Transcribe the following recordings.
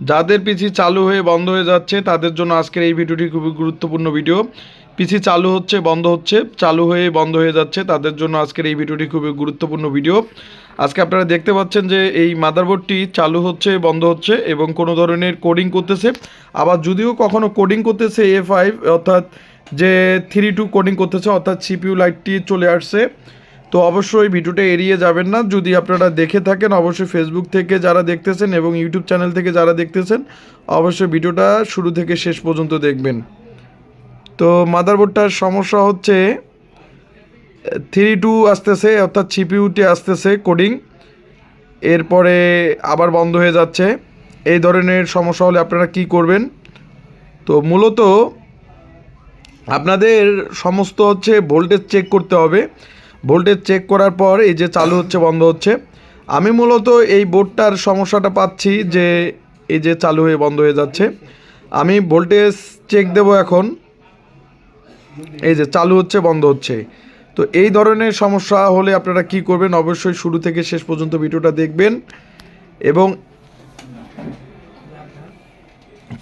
যাদের পিসি চালু হয়ে বন্ধ হয়ে যাচ্ছে তাদের জন্য আজকের এই ভিডিওটি খুবই গুরুত্বপূর্ণ ভিডিও। পিসি চালু হচ্ছে বন্ধ হচ্ছে, চালু হয়ে বন্ধ হয়ে যাচ্ছে, তাদের জন্য আজকের এই ভিডিওটি খুবই গুরুত্বপূর্ণ ভিডিও। আজকে আপনারা দেখতে পাচ্ছেন যে এই মাদারবোর্ডটি চালু হচ্ছে বন্ধ হচ্ছে এবং কোনো ধরনের কোডিং করতেছে। আবার যদিও কখনো কোডিং করতেছে A5 অর্থাৎ যে 3.2 কোডিং করতেছে অর্থাৎ সিপিইউ লাইটটি চলে আসছে। তো অবশ্যই ভিডিওটা এড়িয়ে যাবেন না। যদি আপনারা দেখে থাকেন অবশ্যই ফেসবুক থেকে যারা দেখতেছেন এবং ইউটিউব চ্যানেল থেকে যারা দেখতেছেন অবশ্যই ভিডিওটা শুরু থেকে শেষ পর্যন্ত দেখবেন। তো মাদারবোর্ডটার সমস্যা হচ্ছে 3.2 আসতেছে অর্থাৎ সিপিইউতে আসতেছে কোডিং, এরপরে আবার বন্ধ হয়ে যাচ্ছে। এই ধরনের সমস্যা হলে আপনারা কি করবেন? তো মূলত আপনাদের সমস্ত হচ্ছে ভোল্টেজ চেক করতে হবে। ভোল্টেজ চেক করার পর এই যে চালু হচ্ছে বন্ধ হচ্ছে। আমি মূলত এই বোর্ডটার সমস্যাটা পাচ্ছি যে এই যে চালু হয়ে বন্ধ হয়ে যাচ্ছে। আমি ভোল্টেজ চেক দেব এখন, এই যে চালু হচ্ছে বন্ধ হচ্ছে। তো এই ধরনের সমস্যা হলে আপনারা কি করবেন? অবশ্যই শুরু থেকে শেষ পর্যন্ত ভিডিওটা দেখবেন এবং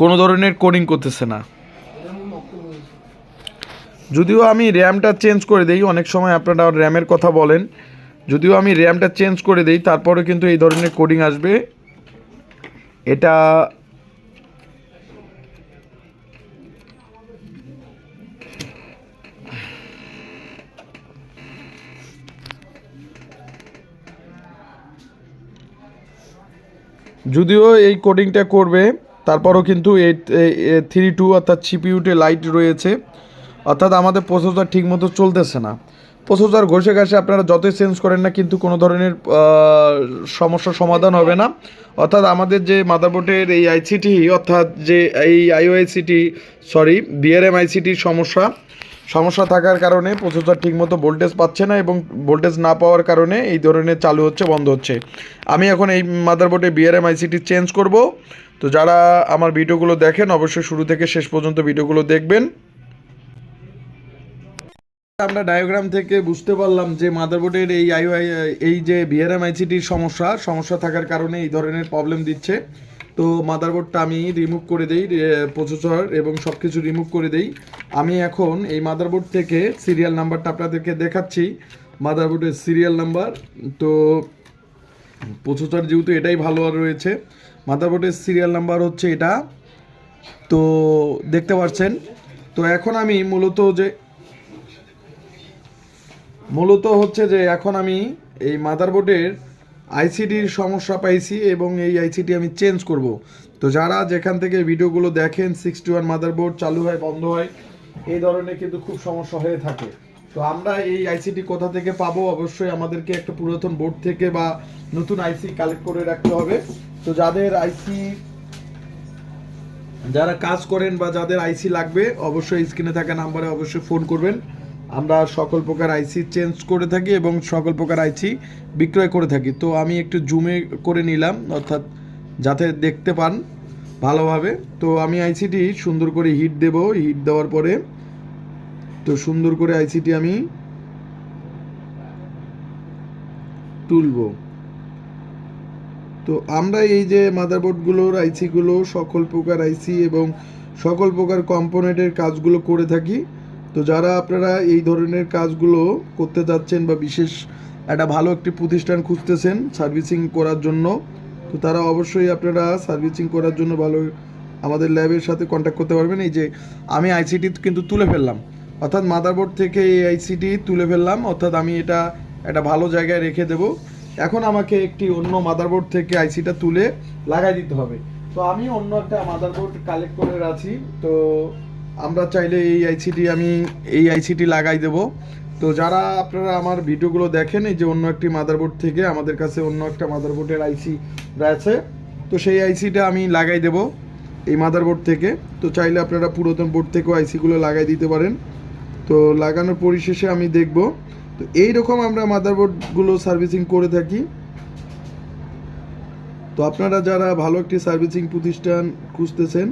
কোনো ধরনের কোডিং করতেছে না। যদিও আমি র্যামটা চেঞ্জ করে দিই, অনেক সময় আপনারা র্যামের কথা বলেন, যদিও আমি র্যামটা চেঞ্জ করে দিই তারপরে কিন্তু এই ধরনের কোডিং আসবে। এটা যদিও এই কোডিংটা করবে তারপরও কিন্তু এই 3.2 অর্থাৎ সিপিইউতে লাইট রয়েছে, অর্থাৎ আমাদের প্রসেসর ঠিকমতো চলতেছে না। প্রসেসর ঘষে ঘাসে আপনারা যতই চেঞ্জ করেন না কিন্তু কোনো ধরনের সমস্যার সমাধান হবে না। অর্থাৎ আমাদের যে মাদারবোর্ডের এই আইসিটি অর্থাৎ যে এই আইওআইসিটি বিআরএম আইসিটির সমস্যা থাকার কারণে প্রসেসর ঠিকমতো ভোল্টেজ পাচ্ছে না এবং ভোল্টেজ না পাওয়ার কারণে এই ধরনের চালু হচ্ছে বন্ধ হচ্ছে। আমি এখন এই মাদারবোর্ডে বিআরএম আইসিটি চেঞ্জ করব। তো যারা আমার ভিডিওগুলো দেখেন অবশ্যই শুরু থেকে শেষ পর্যন্ত ভিডিওগুলো দেখবেন। আমরা ডায়াগ্রাম থেকে বুঝতে পারলাম যে মাদারবোর্ডের এই যে বিআরএম আইসিটির সমস্যা থাকার কারণে এই ধরনের প্রবলেম দিচ্ছে। তো মাদারবোর্ডটা আমি রিমুভ করে দেই, প্রসেসর এবং সব কিছু রিমুভ করে দেই। আমি এখন এই মাদারবোর্ড থেকে সিরিয়াল নাম্বারটা আপনাদেরকে দেখাচ্ছি, মাদারবোর্ডের সিরিয়াল নাম্বার। তো প্রসেসর যেহেতু এটাই ভালো আর রয়েছে, মাদারবোর্ডের সিরিয়াল নাম্বার হচ্ছে এটা, তো দেখতে পাচ্ছেন। তো এখন আমি মূলত হচ্ছে যে এখন আমি এই মাদারবোর্ডের আইসিটির সমস্যা পাইছি এবং এই আইসিটি আমি চেঞ্জ করব। তো যারা যেখান থেকে ভিডিওগুলো দেখেন 61 মাদারবোর্ড চালু হয় বন্ধ হয় এই ধরনের কিন্তু খুব সমস্যা হয়ে থাকে। তো আমরা এই আইসিটি কোথা থেকে পাবো? অবশ্যই আমাদেরকে একটা পুরাতন বোর্ড থেকে বা নতুন আইসি কালেক্ট করে রাখতে হবে। তো যারা কাজ করেন বা যাদের আইসি লাগবে অবশ্যই স্ক্রিনে থাকা নাম্বারে অবশ্যই ফোন করবেন। আমরা সকল প্রকার আইসি চেঞ্জ করে থাকি এবং সকল প্রকার আইসি বিক্রয় করে থাকি। তো আমি একটু জুমে করে নিলাম অর্থাৎ যাতে দেখতে পান ভালোভাবে। তো আমি আইসিটি সুন্দর করে হিট দেব, হিট দেওয়ার পরে তো সুন্দর করে আইসিটি আমি তুলব। তো আমরা এই যে মাদারবোর্ডগুলোর আইসিগুলো সকল প্রকার আইসি এবং সকল প্রকার কম্পোনেন্টের কাজগুলো করে থাকি। তো যারা আপনারা এই ধরনের কাজগুলো করতে যাচ্ছেন বা বিশেষ একটা ভালো একটি প্রতিষ্ঠান খুঁজতেছেন সার্ভিসিং করার জন্য, তো তারা অবশ্যই আপনারা সার্ভিসিং করার জন্য ভালো আমাদের ল্যাবের সাথে কন্ট্যাক্ট করতে পারবেন। এই যে আমি আইসিটি কিন্তু তুলে ফেললাম, অর্থাৎ মাদারবোর্ড থেকে এই আইসিটি তুলে ফেললাম, অর্থাৎ আমি এটা একটা ভালো জায়গায় রেখে দেব। এখন আমাকে একটি অন্য মাদারবোর্ড থেকে আইসিটা তুলে লাগাই দিতে হবে। তো আমি অন্য একটা মাদারবোর্ড কালেক্ট করে রাখি। তো আমরা চাইলে এই আইসিটি লাগাই দেব। তো যারা আপনারা আমার ভিডিওগুলো দেখেন এই যে অন্য একটি মাদারবোর্ড থেকে আমাদের কাছে অন্য একটা মাদারবোর্ডের আইসি রয়েছে, তো সেই আইসিটা আমি লাগাই দেব এই মাদারবোর্ড থেকে। তো চাইলে আপনারা পুরাতন বোর্ড থেকেও আইসিগুলো লাগাই দিতে পারেন। তো লাগানোর পরিশেষে আমি দেখব। তো এইরকম আমরা মাদারবোর্ডগুলো সার্ভিসিং করে থাকি। তো আপনারা যারা ভালো একটি সার্ভিসিং প্রতিষ্ঠান খুঁজতেছেন,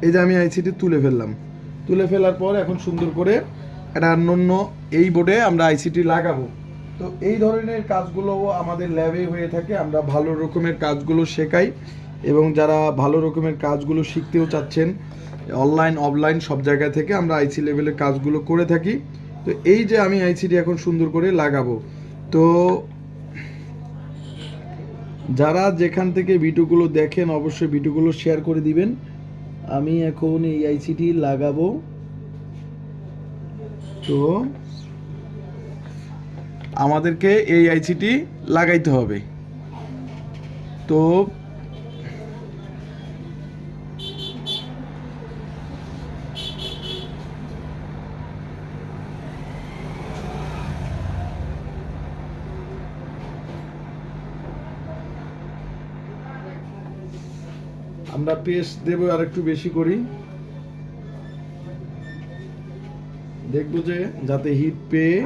এই যে আমি আইসিটি তুলে ফেললাম, তুলে ফেলার পর এখন সুন্দর করে একটা অন্য এই বোর্ডে আমরা আইসিটি লাগাবো। তো এই ধরনের কাজগুলো আমাদের ল্যাবে হয়ে থাকে। আমরা ভালো রকমের কাজগুলো শেখাই এবং যারা ভালো রকমের কাজগুলো শিখতেও চাচ্ছেন অনলাইন অফলাইন সব জায়গা থেকে আমরা আইসি লেভেলের কাজগুলো করে থাকি। তো এই যে আমি আইসিটি এখন সুন্দর করে লাগাবো, তো যারা যেখান থেকে ভিডিওগুলো দেখেন অবশ্যই ভিডিওগুলো শেয়ার করে দিবেন। আমি এখন এই আইসিটি লাগাবো। তো আমাদেরকে এই আইসিটি লাগাইতে হবে। তো আমরা পেস্ট দেব আর একটু বেশি করি, দেখবো যে যাতে হিট পেয়ে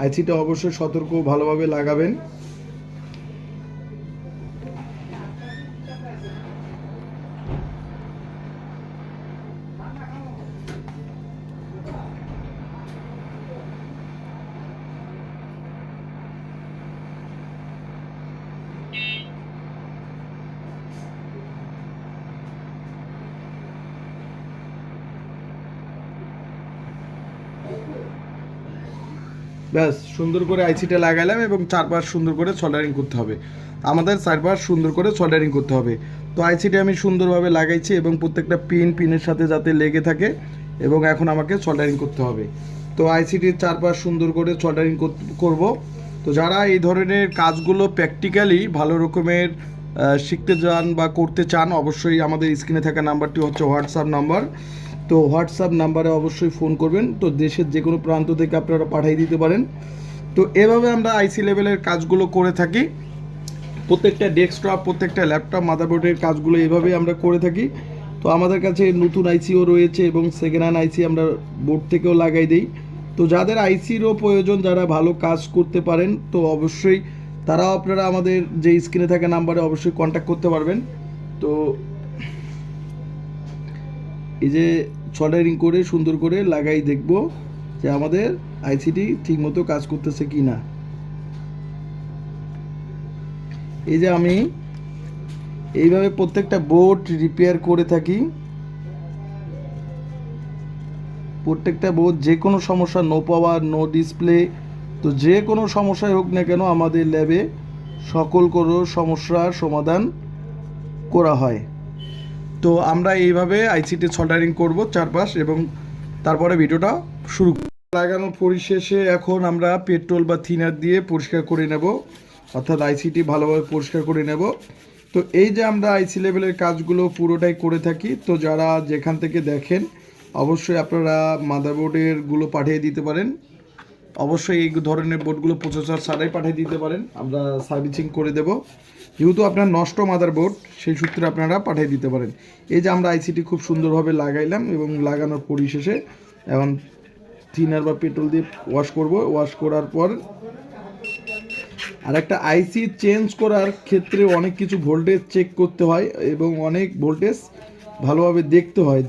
আইসিটা অবশ্যই সতর্ক ভালোভাবে লাগাবেন। ব্যাস সুন্দর করে আইসিটা লাগালাম এবং চারপাশ সুন্দর করে সোল্ডারিং করতে হবে। আমাদের চারপাশ সুন্দর করে সোল্ডারিং করতে হবে। তো আইসিটা আমি সুন্দরভাবে লাগাইছি এবং প্রত্যেকটা পিনের সাথে যাতে লেগে থাকে এবং এখন আমাকে সোল্ডারিং করতে হবে। তো আইসিটির চারপাশ সুন্দর করে সোল্ডারিং করব। তো যারা এই ধরনের কাজগুলো প্র্যাকটিক্যালি ভালো রকমের শিখতে চান বা করতে চান অবশ্যই আমাদের স্ক্রিনে থাকা নাম্বারটি হচ্ছে হোয়াটসঅ্যাপ নাম্বার। তো হোয়াটসঅ্যাপ নাম্বারে অবশ্যই ফোন করবেন। তো দেশের যে কোনো প্রান্ত থেকে আপনারা পাঠিয়ে দিতে পারেন। তো এভাবে আমরা আইসি লেভেলের কাজগুলো করে থাকি। প্রত্যেকটা ডেস্কটপ প্রত্যেকটা ল্যাপটপ মাদারবোর্ডের কাজগুলো এভাবেই আমরা করে থাকি। তো আমাদের কাছে নতুন আইসিও রয়েছে এবং সেকেন্ড হ্যান্ড আইসি আমরা বোর্ড থেকেও লাগাই দিই। তো যাদের আইসিরও প্রয়োজন, যারা ভালো কাজ করতে পারেন, তো অবশ্যই তারাও আপনারা আমাদের যে স্ক্রিনে থাকা নাম্বারে অবশ্যই কন্ট্যাক্ট করতে পারবেন। তো এই যে সোল্ডারিং করে সুন্দর করে লাগাই দেখব যে আমাদের আইসিটি ঠিকমতো কাজ করতেছে কি না। এই যে আমি এইভাবে প্রত্যেকটা বোর্ড রিপেয়ার করে থাকি। প্রত্যেকটা বোর্ড যে কোনো সমস্যা, নো পাওয়ার, নো ডিসপ্লে, তো যে কোনো সমস্যাই হোক না কেন আমাদের ল্যাবে সকল কোনো সমস্যার সমাধান করা হয়। তো আমরা এইভাবে আইসিটি সোল্ডারিং করব চারপাশ এবং তারপরে ভিডিওটা শুরু। লাগানোর পরিশেষে এখন আমরা পেট্রোল বা থিনার দিয়ে পরিষ্কার করে নেব, অর্থাৎ আইসিটি ভালোভাবে পরিষ্কার করে নেব। তো এই যে আমরা আইসি লেভেলের কাজগুলো পুরোটাই করে থাকি। তো যারা যেখান থেকে দেখেন অবশ্যই আপনারা মাদারবোর্ডেরগুলো পাঠিয়ে দিতে পারেন। অবশ্যই এই ধরনের বোর্ডগুলো প্রসেসর ছাড়াই পাঠিয়ে দিতে পারেন, আমরা সার্ভিসিং করে দেব। যেহেতু আপনার নষ্ট মাদারবোর্ড সেই সূত্রে আপনারা পাঠিয়ে দিতে পারেন। এই যে আমরা আইসিটি খুব সুন্দরভাবে লাগাইলাম এবং লাগানোর পরিশেষে এখন থিনার বা পেট্রোল দিয়ে ওয়াশ করব। ওয়াশ করার পর আর একটা আইসি চেঞ্জ করার ক্ষেত্রে অনেক কিছু ভোল্টেজ চেক করতে হয় এবং অনেক ভোল্টেজ ভালোভাবে দেখতে হয়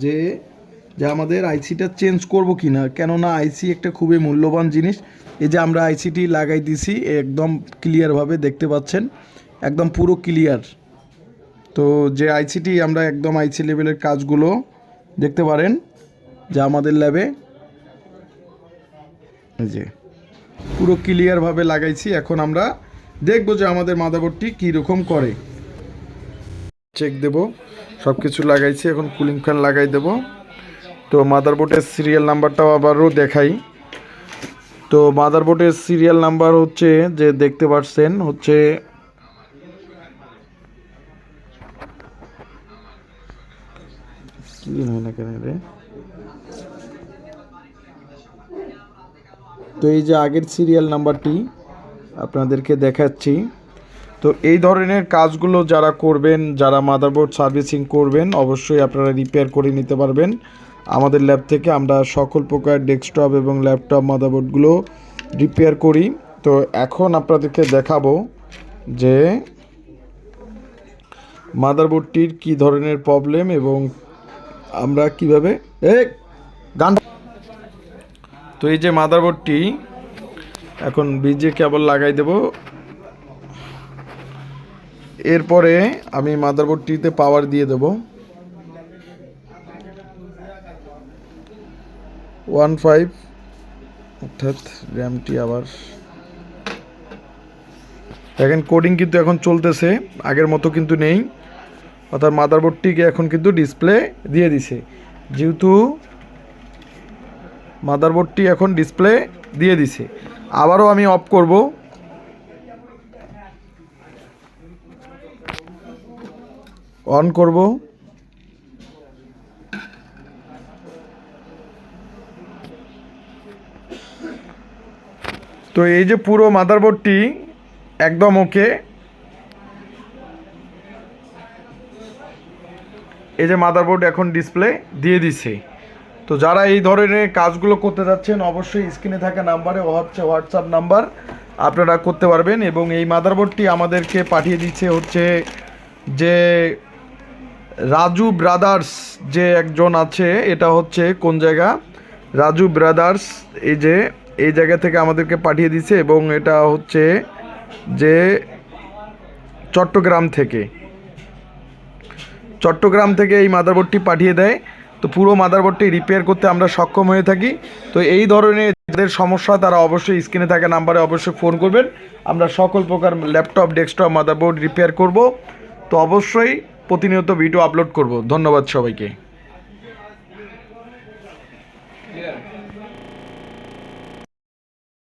যে আমাদের আইসিটা চেঞ্জ করব কি না, কেননা আইসি একটা খুবই মূল্যবান জিনিস। এই যে আমরা আইসিটি লাগাই দিছি একদম ক্লিয়ারভাবে দেখতে পাচ্ছেন, একদম পুরো ক্লিয়ার। তো যে আইসিটি আমরা একদম আইসি লেভেলের কাজগুলো দেখতে পারেন যে আমাদের ল্যাবে যে পুরো ক্লিয়ারভাবে লাগাইছি। এখন আমরা দেখব যে আমাদের মাদারবোর্ডটি কীরকম করে। চেক দেব, সব কিছু লাগাইছি, এখন কুলিং ফ্যান লাগাই দেব। তো মাদারবোর্ডের সিরিয়াল নাম্বারটাও আবারও দেখাই। তো মাদারবোর্ডের সিরিয়াল নাম্বার হচ্ছে যে দেখতে পাচ্ছেন হচ্ছে কি হয় না কেন রে। তো এই যে আগের সিরিয়াল নাম্বারটি আপনাদেরকে দেখাচ্ছি। তো এই ধরনের কাজগুলো যারা করবেন, যারা মাদারবোর্ড সার্ভিসিং করবেন, অবশ্যই আপনারা রিপেয়ার করে নিতে পারবেন আমাদের ল্যাব থেকে। আমরা সকল প্রকার ডেস্কটপ এবং ল্যাপটপ মাদারবোর্ডগুলো রিপেয়ার করি। তো এখন আপনাদেরকে দেখাবো যে মাদারবোর্ডটির কি ধরনের প্রবলেম এবং আমরা কিভাবে গান। তো এই যে মাদারবোর্ডটি এখন বিজে কেবল লাগাই দেব। এরপরে আমি মাদারবোর্ডটিতে পাওয়ার দিয়ে দেব 1.5, অর্থাৎ র্যামটি আবার দেখেন কোডিং কিন্তু এখন চলতেছে, আগের মতো কিন্তু নেই, অর্থাৎ মাদারবোর্ডটিকে এখন কিন্তু ডিসপ্লে দিয়ে দিছে। যেহেতু মাদারবোর্ডটি এখন ডিসপ্লে দিয়ে দিছে, আবারও আমি অফ করব। অন করব। তো এই যে পুরো মাদারবোর্ডটি একদম ওকে। এই যে মাদারবোর্ড এখন ডিসপ্লে দিয়ে দিছে। তো যারা এই ধরনের কাজগুলো করতে যাচ্ছেন অবশ্যই স্ক্রিনে থাকা নাম্বারে হোয়াটসঅ্যাপ নাম্বার, আপনারা করতে পারবেন। এবং এই মাদারবোর্ডটি আমাদেরকে পাঠিয়ে দিচ্ছে হচ্ছে যে রাজু ব্রাদার্স যে একজন আছে, এটা হচ্ছে কোন জায়গা, রাজু ব্রাদার্স, এই যে এই জায়গা থেকে আমাদেরকে পাঠিয়ে দিচ্ছে। এবং এটা হচ্ছে যে চট্টগ্রাম থেকে এই মাদারবোর্ডটি পাঠিয়ে দেয়। তো পুরো মাদারবোর্ডটি রিপেয়ার করতে আমরা সক্ষম হয়ে থাকি। তো এই ধরনের যাদের সমস্যা তারা অবশ্যই স্ক্রিনে থাকা নাম্বারে অবশ্যই ফোন করবেন। আমরা সকল প্রকার ল্যাপটপ, ডেস্কটপ, মাদারবোর্ড রিপেয়ার করব। তো অবশ্যই প্রতিনিয়ত ভিডিও আপলোড করব। ধন্যবাদ সবাইকে।